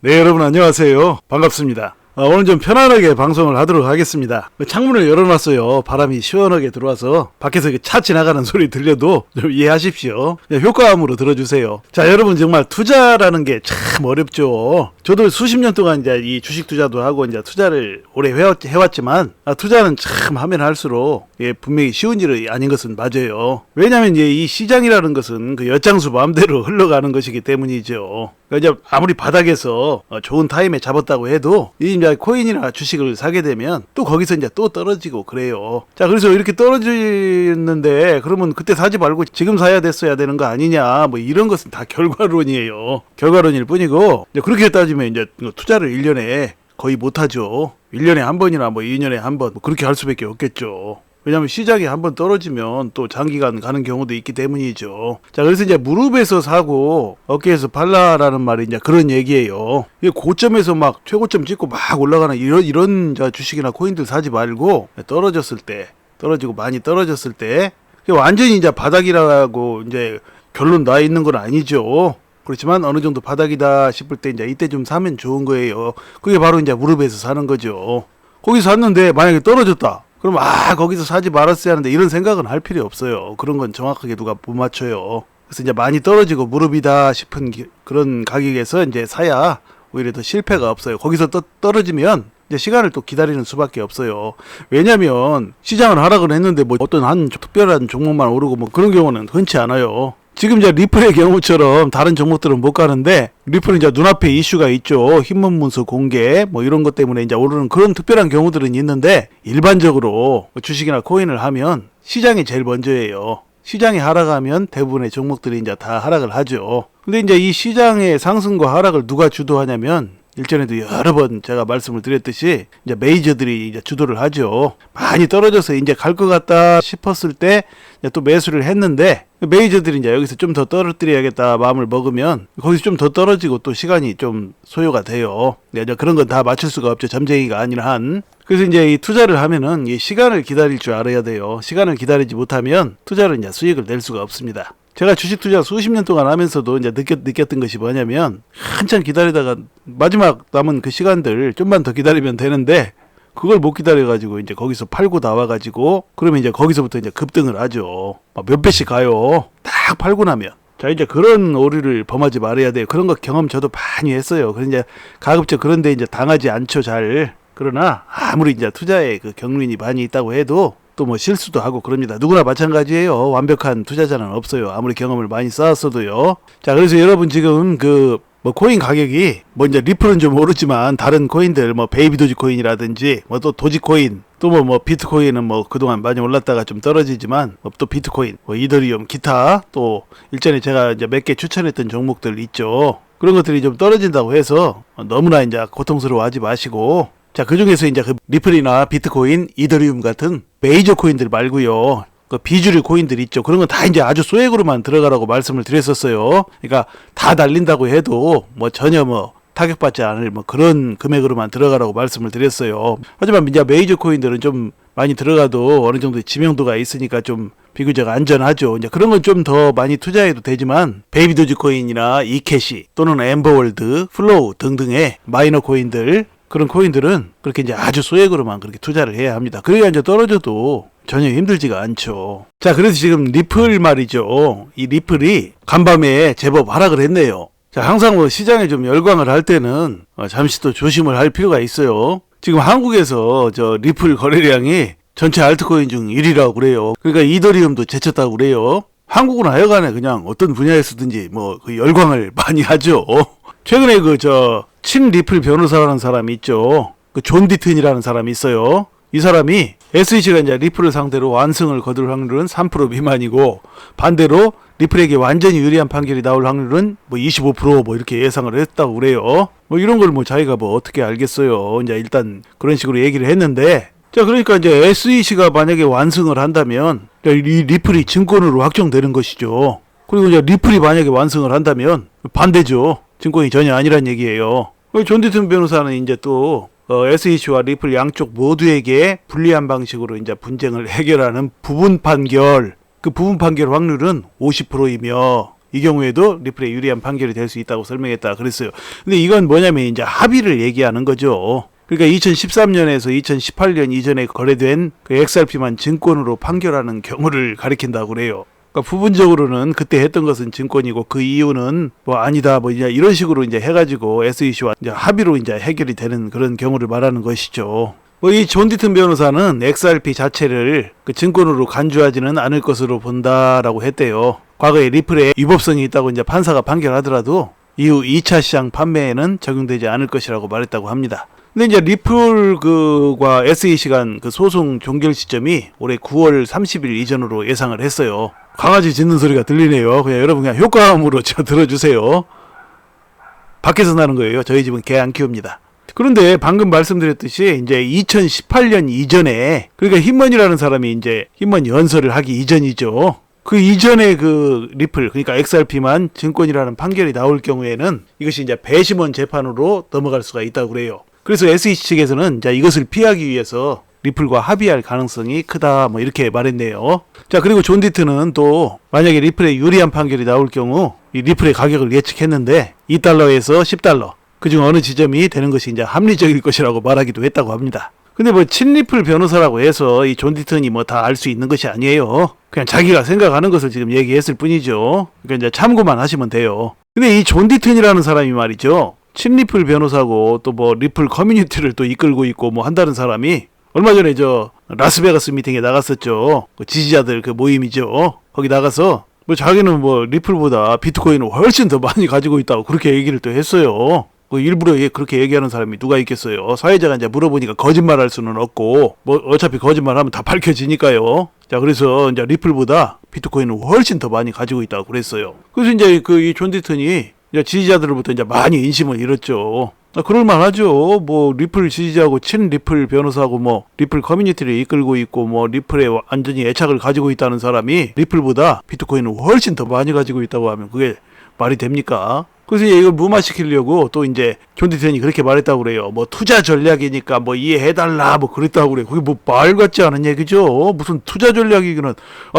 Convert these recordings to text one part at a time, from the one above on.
네, 여러분 안녕하세요. 반갑습니다. 오늘 좀 편안하게 방송을 하도록 하겠습니다. 창문을 열어놨어요. 바람이 시원하게 들어와서 밖에서 차 지나가는 소리 들려도 좀 이해하십시오. 효과음으로 들어주세요. 자, 여러분 정말 투자라는 게 참 어렵죠. 저도 수십 년 동안 이제 이 주식 투자도 하고 이제 투자를 오래 해왔지만 투자는 참 하면 할수록 분명히 쉬운 일이 아닌 것은 맞아요. 왜냐하면 이제 이 시장이라는 것은 그 엿장수 마음대로 흘러가는 것이기 때문이죠. 그러니까 이제 아무리 바닥에서 좋은 타임에 잡았다고 해도 이 이제 코인이나 주식을 사게 되면 또 거기서 이제 또 떨어지고 그래요. 자, 그래서 이렇게 떨어지는데 그러면 그때 사지 말고 지금 사야 됐어야 되는 거 아니냐, 뭐 이런 것은 다 결과론이에요. 결과론일 뿐이고, 이제 그렇게 따지면 이제 투자를 1년에 거의 못하죠. 1년에 한 번이나 뭐 2년에 한 번, 뭐 그렇게 할 수밖에 없겠죠. 왜냐면 시장이 한번 떨어지면 또 장기간 가는 경우도 있기 때문이죠. 자, 그래서 이제 무릎에서 사고 어깨에서 팔라라는 말이 이제 그런 얘기예요. 이게 고점에서 막 최고점 찍고 막 올라가는 이런 주식이나 코인들 사지 말고, 떨어졌을 때, 떨어지고 많이 떨어졌을 때, 완전히 이제 바닥이라고 이제 결론 나 있는 건 아니죠. 그렇지만 어느 정도 바닥이다 싶을 때 이제 이때 좀 사면 좋은 거예요. 그게 바로 이제 무릎에서 사는 거죠. 거기서 샀는데 만약에 떨어졌다. 그럼 거기서 사지 말았어야 하는데 이런 생각은 할 필요 없어요. 그런 건 정확하게 누가 못 맞춰요. 그래서 이제 많이 떨어지고 무릎이다 싶은 그런 가격에서 이제 사야 오히려 더 실패가 없어요. 거기서 떨어지면 이제 시간을 또 기다리는 수밖에 없어요. 왜냐면 시장은 하락을 했는데 뭐 어떤 한 특별한 종목만 오르고 뭐 그런 경우는 흔치 않아요. 지금 이제 리플의 경우처럼 다른 종목들은 못 가는데, 리플은 이제 눈앞에 이슈가 있죠. 흰문 문서 공개 뭐 이런 것 때문에 이제 오르는 그런 특별한 경우들은 있는데, 일반적으로 주식이나 코인을 하면 시장이 제일 먼저예요. 시장이 하락하면 대부분의 종목들이 이제 다 하락을 하죠. 근데 이제 이 시장의 상승과 하락을 누가 주도하냐면, 일전에도 여러 번 제가 말씀을 드렸듯이 이제 메이저들이 이제 주도를 하죠. 많이 떨어져서 이제 갈 것 같다 싶었을 때 또 매수를 했는데, 메이저들이 이제 여기서 좀 더 떨어뜨려야겠다 마음을 먹으면 거기서 좀 더 떨어지고 또 시간이 좀 소요가 돼요. 이제 그런 건 다 맞출 수가 없죠. 점쟁이가 아니라 한. 그래서 이제 이 투자를 하면은 이 시간을 기다릴 줄 알아야 돼요. 시간을 기다리지 못하면 투자를 이제 수익을 낼 수가 없습니다. 제가 주식 투자 수십 년 동안 하면서도 이제 느꼈던 것이 뭐냐면, 한참 기다리다가 마지막 남은 그 시간들 좀만 더 기다리면 되는데 그걸 못 기다려가지고 이제 거기서 팔고 나와가지고, 그러면 이제 거기서부터 이제 급등을 하죠. 몇 배씩 가요. 딱 팔고 나면. 자, 이제 그런 오류를 범하지 말아야 돼요. 그런 거 경험 저도 많이 했어요. 그래서 이제 가급적 그런데 이제 당하지 않죠, 잘. 그러나 아무리 이제 투자에 그 경륜이 많이 있다고 해도 또 뭐 실수도 하고 그럽니다. 누구나 마찬가지예요. 완벽한 투자자는 없어요. 아무리 경험을 많이 쌓았어도. 자, 그래서 여러분 지금 뭐 코인 가격이 뭐 이제 리플은 좀 오르지만 다른 코인들 뭐 베이비 도지코인이라든지 뭐 또 도지코인, 또 뭐 비트코인은 뭐 그동안 많이 올랐다가 좀 떨어지지만 또 비트코인, 뭐 이더리움, 기타 또 일전에 제가 이제 몇 개 추천했던 종목들 있죠. 그런 것들이 좀 떨어진다고 해서 너무나 이제 고통스러워하지 마시고, 자, 그 중에서 이제 그 리플이나 비트코인, 이더리움 같은 메이저 코인들 말고요. 그 비주류 코인들 있죠. 그런 건 다 이제 아주 소액으로만 들어가라고 말씀을 드렸었어요. 그러니까 다 날린다고 해도 뭐 전혀 뭐 타격받지 않을 뭐 그런 금액으로만 들어가라고 말씀을 드렸어요. 하지만 이제 메이저 코인들은 좀 많이 들어가도 어느 정도 지명도가 있으니까 좀 비교적 안전하죠. 이제 그런 건 좀 더 많이 투자해도 되지만, 베이비 도지코인이나 이캐시 또는 엠버월드, 플로우 등등의 마이너 코인들, 그런 코인들은 그렇게 이제 아주 소액으로만 그렇게 투자를 해야 합니다. 그래야 이제 떨어져도 전혀 힘들지가 않죠. 자, 그래서 지금 리플 말이죠. 이 리플이 간밤에 제법 하락을 했네요. 자, 항상 뭐 시장에 좀 열광을 할 때는 잠시 또 조심을 할 필요가 있어요. 지금 한국에서 저 리플 거래량이 전체 알트코인 중 1위라고 그래요. 그러니까 이더리움도 제쳤다고 그래요. 한국은 하여간에 그냥 어떤 분야에서든지 뭐 그 열광을 많이 하죠. 최근에 친 리플 변호사라는 사람이 있죠. 그 존 디튼이라는 사람이 있어요. 이 사람이 SEC가 이제 리플을 상대로 완승을 거둘 확률은 3% 미만이고, 반대로 리플에게 완전히 유리한 판결이 나올 확률은 뭐 25% 이렇게 예상을 했다고 그래요. 뭐 이런 걸 뭐 자기가 뭐 어떻게 알겠어요. 이제 일단 그런 식으로 얘기를 했는데, 자, 그러니까 이제 SEC가 만약에 완승을 한다면 이 리플이 증권으로 확정되는 것이죠. 그리고 이제 리플이 만약에 완승을 한다면 반대죠. 증권이 전혀 아니란 얘기예요. 존 디튼 변호사는 이제 또 SEC와 리플 양쪽 모두에게 불리한 방식으로 이제 분쟁을 해결하는 부분 판결, 그 부분 판결 확률은 50%이며 이 경우에도 리플에 유리한 판결이 될 수 있다고 설명했다 그랬어요. 근데 이건 뭐냐면 이제 합의를 얘기하는 거죠. 그러니까 2013년에서 2018년 이전에 거래된 그 XRP만 증권으로 판결하는 경우를 가리킨다고 그래요. 그러니까 부분적으로는 그때 했던 것은 증권이고 그 이유는 뭐 아니다 뭐 이제 이런 식으로 이제 해가지고 SEC와 이제 합의로 이제 해결이 되는 그런 경우를 말하는 것이죠. 뭐 이 존 디튼 변호사는 XRP 자체를 그 증권으로 간주하지는 않을 것으로 본다라고 했대요. 과거에 리플에 위법성이 있다고 이제 판사가 판결하더라도 이후 2차 시장 판매에는 적용되지 않을 것이라고 말했다고 합니다. 근데 이제 리플과 SEC 간 그 소송 종결 시점이 올해 9월 30일 이전으로 예상을 했어요. 강아지 짖는 소리가 들리네요. 그냥 여러분 그냥 효과음으로 들어주세요. 밖에서 나는 거예요. 저희 집은 개 안 키웁니다. 그런데 방금 말씀드렸듯이 이제 2018년 이전에 그러니까 힘먼이라는 사람이 이제 힘먼 연설을 하기 이전이죠. 그 이전에 그 리플 그러니까 XRP만 증권이라는 판결이 나올 경우에는 이것이 이제 배심원 재판으로 넘어갈 수가 있다고 그래요. 그래서 SEC 측에서는 이제 이것을 피하기 위해서 리플과 합의할 가능성이 크다 뭐 이렇게 말했네요. 자, 그리고 존 디튼은 또 만약에 리플에 유리한 판결이 나올 경우 이 리플의 가격을 예측했는데 2달러에서 10달러 그중 어느 지점이 되는 것이 이제 합리적일 것이라고 말하기도 했다고 합니다. 근데 뭐 친리플 변호사라고 해서 이 존 디튼이 뭐 다 알 수 있는 것이 아니에요. 그냥 자기가 생각하는 것을 지금 얘기했을 뿐이죠. 그러니까 이제 참고만 하시면 돼요. 근데 이 존 디튼이라는 사람이 말이죠. 친리플 변호사고 또 뭐 리플 커뮤니티를 또 이끌고 있고 뭐 한다는 사람이 얼마 전에 저 라스베가스 미팅에 나갔었죠. 그 지지자들 그 모임이죠. 거기 나가서 뭐 자기는 뭐 리플보다 비트코인을 훨씬 더 많이 가지고 있다고 그렇게 얘기를 또 했어요. 그 일부러 그렇게 얘기하는 사람이 누가 있겠어요. 사회자가 이제 물어보니까 거짓말할 수는 없고 뭐 어차피 거짓말하면 다 밝혀지니까요. 자, 그래서 이제 리플보다 비트코인을 훨씬 더 많이 가지고 있다고 그랬어요. 그래서 이제 그 이 존 디튼이 이제 지지자들로부터 이제 많이 인심을 잃었죠. 그럴만하죠. 뭐 리플 지지자고 친 리플 변호사고 뭐 리플 커뮤니티를 이끌고 있고 뭐 리플에 완전히 애착을 가지고 있다는 사람이 리플보다 비트코인을 훨씬 더 많이 가지고 있다고 하면 그게 말이 됩니까? 그래서 이걸 무마시키려고 또 이제 존 디튼이 그렇게 말했다고 그래요. 뭐 투자 전략이니까 뭐 이해해달라 뭐 그랬다고 그래요. 그게 뭐 말 같지 않은 얘기죠. 무슨 투자 전략이기는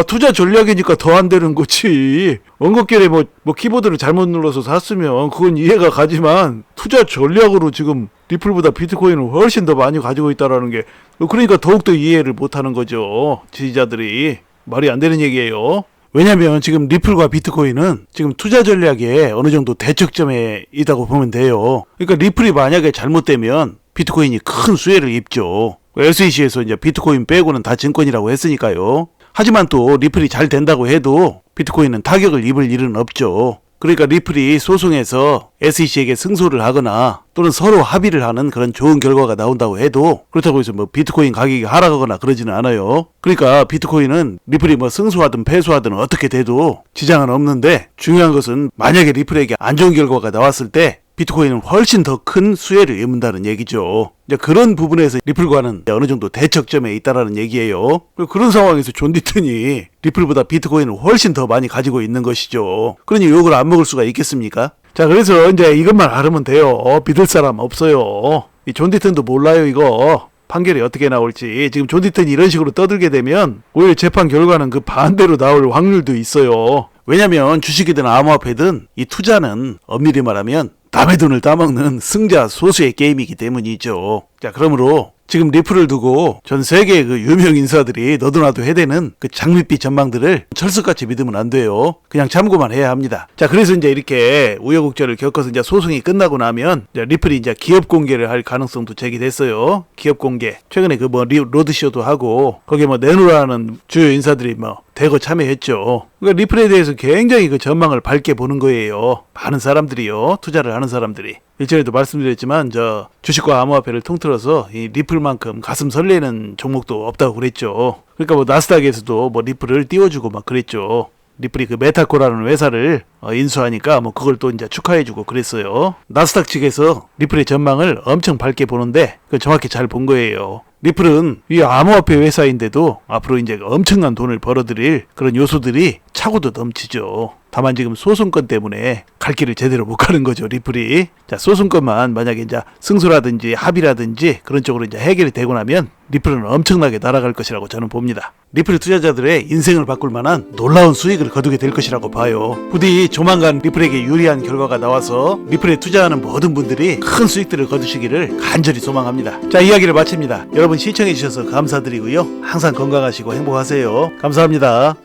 투자 전략이니까 더 안 되는 거지. 원곡결에 뭐 키보드를 잘못 눌러서 샀으면 그건 이해가 가지만 투자 전략으로 지금 리플보다 비트코인을 훨씬 더 많이 가지고 있다라는 게 그러니까 더욱더 이해를 못하는 거죠. 지지자들이 말이 안 되는 얘기예요. 왜냐면 지금 리플과 비트코인은 지금 투자 전략에 어느 정도 대척점에 있다고 보면 돼요. 그러니까 리플이 만약에 잘못되면 비트코인이 큰 수혜를 입죠. SEC에서 이제 비트코인 빼고는 다 증권이라고 했으니까요. 하지만 또 리플이 잘 된다고 해도 비트코인은 타격을 입을 일은 없죠. 그러니까 리플이 소송에서 SEC에게 승소를 하거나 또는 서로 합의를 하는 그런 좋은 결과가 나온다고 해도 그렇다고 해서 뭐 비트코인 가격이 하락하거나 그러지는 않아요. 그러니까 비트코인은 리플이 뭐 승소하든 패소하든 어떻게 돼도 지장은 없는데 중요한 것은 만약에 리플에게 안 좋은 결과가 나왔을 때 비트코인은 훨씬 더 큰 수혜를 입는다는 얘기죠. 이제 그런 부분에서 리플과는 어느 정도 대척점에 있다라는 얘기예요. 그런 상황에서 존 디튼이 리플보다 비트코인을 훨씬 더 많이 가지고 있는 것이죠. 그러니 욕을 안 먹을 수가 있겠습니까? 자, 그래서 이제 이것만 알으면 돼요. 믿을 사람 없어요. 이 존 디튼도 몰라요, 이거. 판결이 어떻게 나올지. 지금 존 디튼이 이런 식으로 떠들게 되면 오히려 재판 결과는 그 반대로 나올 확률도 있어요. 왜냐면 주식이든 암호화폐든 이 투자는 엄밀히 말하면 남의 돈을 따먹는 승자 소수의 게임이기 때문이죠. 자, 그러므로 지금 리플을 두고 전 세계 그 유명 인사들이 너도나도 해대는 그 장밋빛 전망들을 철석같이 믿으면 안 돼요. 그냥 참고만 해야 합니다. 자, 그래서 이제 이렇게 우여곡절을 겪어서 이제 소송이 끝나고 나면 이제 리플이 이제 기업 공개를 할 가능성도 제기됐어요. 기업 공개. 최근에 그 뭐 로드쇼도 하고 거기에 뭐 내놓으라는 주요 인사들이 뭐 대거 참여했죠. 그러니까 리플에 대해서 굉장히 그 전망을 밝게 보는 거예요. 많은 사람들이요. 투자를 하는 사람들이. 일전에도 말씀드렸지만 저 주식과 암호화폐를 통틀어서 이 리플만큼 가슴 설레는 종목도 없다고 그랬죠. 그러니까 뭐 나스닥에서도 뭐 리플을 띄워주고 막 그랬죠. 리플이 그 메타코라는 회사를 인수하니까 뭐 그걸 또 이제 축하해주고 그랬어요. 나스닥 측에서 리플의 전망을 엄청 밝게 보는데 그 정확히 잘 본 거예요. 리플은 이 암호화폐 회사인데도 앞으로 이제 엄청난 돈을 벌어들일 그런 요소들이 차고도 넘치죠. 다만 지금 소송건 때문에 갈 길을 제대로 못 가는 거죠, 리플이. 자, 소송건만 만약에 이제 승소라든지 합의라든지 그런 쪽으로 이제 해결이 되고 나면 리플은 엄청나게 날아갈 것이라고 저는 봅니다. 리플 투자자들의 인생을 바꿀 만한 놀라운 수익을 거두게 될 것이라고 봐요. 부디 조만간 리플에게 유리한 결과가 나와서 리플에 투자하는 모든 분들이 큰 수익들을 거두시기를 간절히 소망합니다. 자, 이야기를 마칩니다. 여러분 시청해 주셔서 감사드리고요. 항상 건강하시고 행복하세요. 감사합니다.